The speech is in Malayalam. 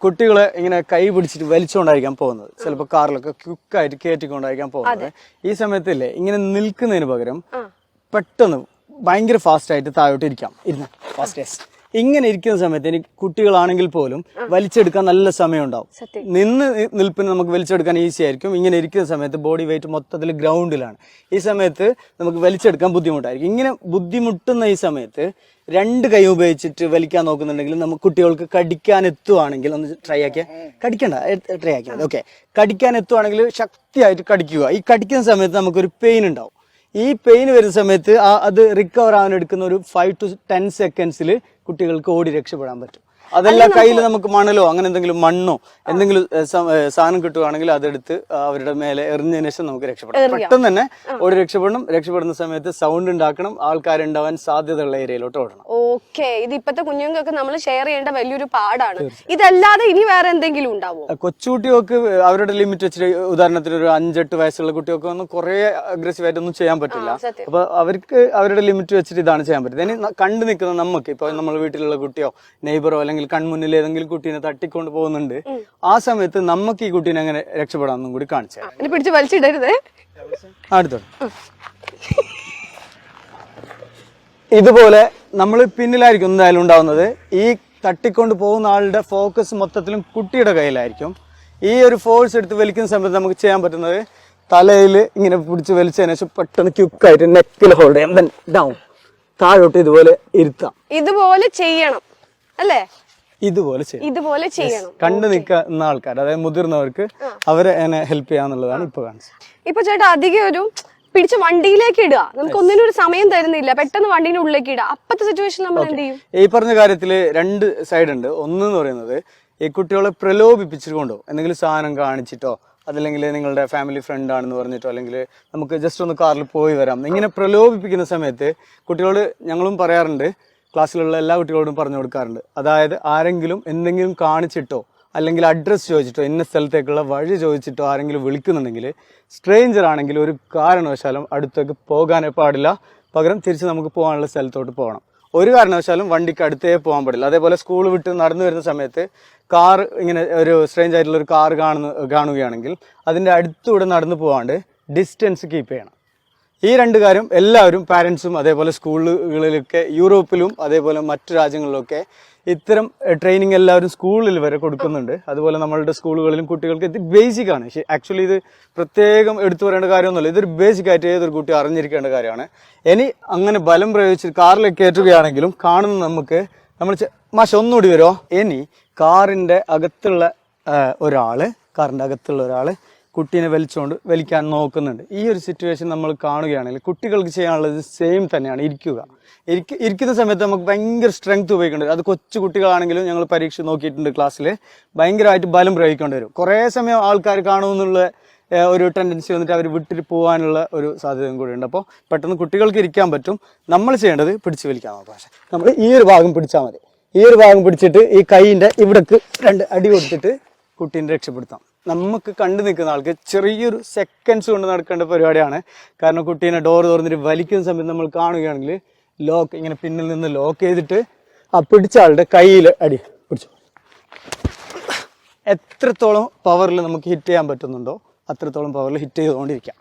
കുട്ടികളെ ഇങ്ങനെ കൈ പിടിച്ചിട്ട് വലിച്ചുകൊണ്ടായിരിക്കാൻ പോകുന്നത്, ചിലപ്പോൾ കാറിലൊക്കെ ക്വിക്കായിട്ട് കയറ്റിക്കൊണ്ടായിരിക്കാൻ പോകുന്നത്. ഈ സമയത്തില്ലേ ഇങ്ങനെ നിൽക്കുന്നതിന് പകരം പെട്ടെന്ന് ഭയങ്കര ഫാസ്റ്റ് ആയിട്ട് താഴോട്ട് ഫാസ്റ്റ് ഇങ്ങനെ ഇരിക്കുന്ന സമയത്ത് എനിക്ക് കുട്ടികളാണെങ്കിൽ പോലും വലിച്ചെടുക്കാൻ നല്ല സമയം ഉണ്ടാവും. നിൽപ്പിന് നമുക്ക് വലിച്ചെടുക്കാൻ ഈസി ആയിരിക്കും. ഇങ്ങനെ ഇരിക്കുന്ന സമയത്ത് ബോഡി വെയിറ്റ് മൊത്തത്തിൽ ഗ്രൗണ്ടിലാണ്. ഈ സമയത്ത് നമുക്ക് വലിച്ചെടുക്കാൻ ബുദ്ധിമുട്ടായിരിക്കും. ഇങ്ങനെ ബുദ്ധിമുട്ടുന്ന ഈ സമയത്ത് രണ്ട് കൈ ഉപയോഗിച്ചിട്ട് വലിക്കാൻ നോക്കുന്നുണ്ടെങ്കിൽ നമുക്ക് കുട്ടികൾക്ക് കടിക്കാൻ എത്തുവാണെങ്കിൽ ഒന്ന് ട്രൈ ആക്കിയാൽ ട്രൈ ആക്കിയാൽ ഓക്കെ. കടിക്കാൻ എത്തുവാണെങ്കിൽ ശക്തിയായിട്ട് കടിക്കുക. ഈ കടിക്കുന്ന സമയത്ത് നമുക്കൊരു പെയിൻ ഉണ്ടാവും. ഈ പെയിൻ വരുന്ന സമയത്ത് അത് റിക്കവർ ആവാൻ എടുക്കുന്ന ഒരു 5 to 10 seconds കുട്ടികൾക്ക് ഓടി രക്ഷപ്പെടാൻ പറ്റും. അതല്ല കയ്യിൽ നമുക്ക് മണലോ അങ്ങനെ എന്തെങ്കിലും മണ്ണോ എന്തെങ്കിലും സാധനം കിട്ടുവാണെങ്കിൽ അതെടുത്ത് അവരുടെ മേലെ എറിഞ്ഞതിന് ശേഷം നമുക്ക് രക്ഷപ്പെടാം. പെട്ടെന്ന് തന്നെ ഓടി രക്ഷപ്പെടണം. രക്ഷപ്പെടുന്ന സമയത്ത് സൗണ്ട് ഉണ്ടാക്കണം. ആൾക്കാരുണ്ടാവാൻ സാധ്യതയുള്ള ഏരിയയിലോട്ട് ഓടണം. ഓക്കെ, ഇത് ഇപ്പത്തെ കുഞ്ഞുങ്ങൾക്ക് നമ്മൾ ഷെയർ ചെയ്യേണ്ട വലിയൊരു പാടാണ്. ഇതല്ലാതെ ഇനി വേറെ എന്തെങ്കിലും ഉണ്ടാവോ? കൊച്ചുകുട്ടികൾക്ക് അവരുടെ ലിമിറ്റ് വെച്ചിട്ട്, ഉദാഹരണത്തിന് ഒരു 5-8 വയസ്സുള്ള കുട്ടികൾക്ക് ഒന്നും കുറെ അഗ്രസീവ് ആയിട്ടൊന്നും ചെയ്യാൻ പറ്റില്ല. അപ്പൊ അവർക്ക് അവരുടെ ലിമിറ്റ് വെച്ചിട്ട് ഇതാണ് ചെയ്യാൻ പറ്റുന്നത്. ഇനി കണ്ടു നിൽക്കുന്ന നമുക്ക്, ഇപ്പൊ നമ്മൾ വീട്ടിലുള്ള കുട്ടിയോ നെയ്ബറോ അല്ലെങ്കിൽ കൺമുന്നിൽ ഏതെങ്കിലും കുട്ടീനെ തട്ടിക്കൊണ്ട് പോകുന്നുണ്ട്, ആ സമയത്ത് നമുക്ക് ഈ കുട്ടീനെ അങ്ങനെ രക്ഷപ്പെടാമെന്നും കൂടി കാണിച്ചു. പിടിച്ച് വലിച്ചിടരുത്. അടുത്തോട്ട് ഇതുപോലെ നമ്മൾ പിന്നിലായിരിക്കും എന്തായാലും ഉണ്ടാവുന്നത്. ഈ തട്ടിക്കൊണ്ട് പോകുന്ന ആളുടെ ഫോക്കസ് മൊത്തത്തിലും കുട്ടിയുടെ കയ്യിലായിരിക്കും. ഈ ഒരു ഫോഴ്സ് എടുത്ത് വലിക്കുന്ന സമയത്ത് നമുക്ക് ചെയ്യാൻ പറ്റുന്നത് തലയിൽ ഇങ്ങനെ പിടിച്ച് വലിച്ചതിന് ശേഷം പെട്ടെന്ന് ക്വിക്കായിട്ട് നെക്കിൽ ഹോൾഡ് ചെയ്യാം, ഡൗൺ താഴോട്ട് ഇതുപോലെ ഇരുത്താം. ഇതുപോലെ ചെയ്യണം അല്ലേ? ഇതുപോലെ ചെയ്യണം. കണ്ടു നിൽക്കുന്ന ആൾക്കാർ, അതായത് മുതിർന്നവർക്ക് അവരെ എന്നെ ഹെൽപ്പ് ചെയ്യാന്നുള്ളതാണ് ഇപ്പൊ കാണിച്ചത്. ഇപ്പൊ ചേട്ടാ അധികം ഒരു പിടിച്ച് വണ്ടിയിലേക്ക് ഇടുക, നമുക്ക് ഒന്നിനും ഒരു സമയം തരുന്നില്ല, പെട്ടെന്ന് വണ്ടീന്റെ ഉള്ളിലേക്ക് ഇടുക. അപ്പത്തെ സിറ്റുവേഷൻ നമ്മൾ എന്ത് ചെയ്യും? ഈ പറഞ്ഞ കാര്യത്തില് രണ്ട് സൈഡ് ഉണ്ട്. ഒന്നെന്ന് പറയുന്നത് ഈ കുട്ടികളെ പ്രലോഭിപ്പിച്ചിട്ടുകൊണ്ടോ എന്തെങ്കിലും സാധനം കാണിച്ചിട്ടോ, അതല്ലെങ്കിൽ നിങ്ങളുടെ ഫാമിലി ഫ്രണ്ട് ആണെന്ന് പറഞ്ഞിട്ടോ, അല്ലെങ്കിൽ നമുക്ക് ജസ്റ്റ് ഒന്ന് കാറിൽ പോയി വരാം, ഇങ്ങനെ പ്രലോഭിപ്പിക്കുന്ന സമയത്ത് കുട്ടികളോട് ഞങ്ങളും പറയാറുണ്ട്, ക്ലാസ്സിലുള്ള എല്ലാ കുട്ടികളോടും പറഞ്ഞു കൊടുക്കാറുണ്ട്. അതായത് ആരെങ്കിലും എന്തെങ്കിലും കാണിച്ചിട്ടോ അല്ലെങ്കിൽ അഡ്രസ്സ് ചോദിച്ചിട്ടോ ഇന്ന സ്ഥലത്തേക്കുള്ള വഴി ചോദിച്ചിട്ടോ ആരെങ്കിലും വിളിക്കുന്നുണ്ടെങ്കിൽ, സ്ട്രേഞ്ചർ ആണെങ്കിൽ ഒരു കാരണവശാലും അടുത്തേക്ക് പോകാനേ പാടില്ല. പകരം തിരിച്ച് നമുക്ക് പോകാനുള്ള സ്ഥലത്തോട്ട് പോകണം. ഒരു കാരണവശാലും വണ്ടിക്ക് അടുത്തേ പോകാൻ പാടില്ല. അതേപോലെ സ്കൂൾ വിട്ട് നടന്നു വരുന്ന സമയത്ത് കാർ ഇങ്ങനെ ഒരു സ്ട്രേഞ്ച് ആയിട്ടുള്ള ഒരു കാർ കാണുകയാണെങ്കിൽ അതിൻ്റെ അടുത്തൂടെ നടന്നു പോകാണ്ട് ഡിസ്റ്റൻസ് കീപ്പ് ചെയ്യണം. ഈ രണ്ട് കാര്യം എല്ലാവരും പാരൻസും അതേപോലെ സ്കൂളുകളിലൊക്കെ, യൂറോപ്പിലും അതേപോലെ മറ്റു രാജ്യങ്ങളിലൊക്കെ ഇത്തരം ട്രെയിനിങ് എല്ലാവരും സ്കൂളിൽ വരെ കൊടുക്കുന്നുണ്ട്. അതുപോലെ നമ്മളുടെ സ്കൂളുകളിലും കുട്ടികൾക്ക് ഇത് ബേസിക് ആണ്. ആക്ച്വലി ഇത് പ്രത്യേകം എടുത്തു പറയേണ്ട കാര്യമൊന്നുമില്ല. ഇതൊരു ബേസിക് ആയിട്ട് ഏതൊരു കുട്ടി അറിഞ്ഞിരിക്കേണ്ട കാര്യമാണ്. ഇനി അങ്ങനെ ബലം പ്രയോഗിച്ച് കാറിലേക്ക് കയറ്റുകയാണെങ്കിലും കാണുന്ന നമുക്ക് മാഷ് ഒന്നുകൂടി വരുമോ, ഇനി കാറിന്റെ അകത്തുള്ള ഒരാള് കുട്ടീനെ വലിക്കാൻ നോക്കുന്നുണ്ട്. ഈ ഒരു സിറ്റുവേഷൻ നമ്മൾ കാണുകയാണെങ്കിൽ കുട്ടികൾക്ക് ചെയ്യാനുള്ളത് സെയിം തന്നെയാണ്. ഇരിക്കുന്ന സമയത്ത് നമുക്ക് ഭയങ്കര സ്ട്രെങ്ത് ഉപയോഗിക്കേണ്ടി. അത് കൊച്ചു കുട്ടികളാണെങ്കിലും ഞങ്ങൾ പരീക്ഷ നോക്കിയിട്ടുണ്ട്, ക്ലാസ്സിൽ ഭയങ്കരമായിട്ട് ബലം പ്രയോഗിക്കേണ്ടി വരും. കുറേ സമയം ആൾക്കാർ കാണുമെന്നുള്ള ഒരു ടെൻഡൻസി വന്നിട്ട് അവർ വിട്ടിട്ട് പോകാനുള്ള ഒരു സാധ്യതയും കൂടി ഉണ്ട്. അപ്പോൾ പെട്ടെന്ന് കുട്ടികൾക്ക് ഇരിക്കാൻ പറ്റും. നമ്മൾ ചെയ്യേണ്ടത് പിടിച്ച് വലിക്കാൻ നോക്കാം. പക്ഷേ നമ്മൾ ഈ ഒരു ഭാഗം പിടിച്ചാൽ മതി. ഈ ഒരു ഭാഗം പിടിച്ചിട്ട് ഈ കൈയിൻ്റെ ഇവിടേക്ക് 2 അടി കൊടുത്തിട്ട് കുട്ടീനെ രക്ഷപ്പെടുത്താം. നമുക്ക് കണ്ടു നിൽക്കുന്ന ആൾക്ക് ചെറിയൊരു സെക്കൻഡ്സ് കൊണ്ട് നടക്കേണ്ട പരിപാടിയാണ്. കാരണം കുട്ടീനെ ഡോർ തുറന്നിട്ട് വലിക്കുന്ന സമയത്ത് നമ്മൾ കാണുകയാണെങ്കിൽ ലോക്ക് ഇങ്ങനെ പിന്നിൽ നിന്ന് ലോക്ക് ചെയ്തിട്ട് ആ പിടിച്ച ആളുടെ കയ്യിൽ അടി പിടിച്ചു. എത്രത്തോളം പവറിൽ നമുക്ക് ഹിറ്റ് ചെയ്യാൻ പറ്റുന്നുണ്ടോ അത്രത്തോളം പവറിൽ ഹിറ്റ് ചെയ്തുകൊണ്ടിരിക്കാം.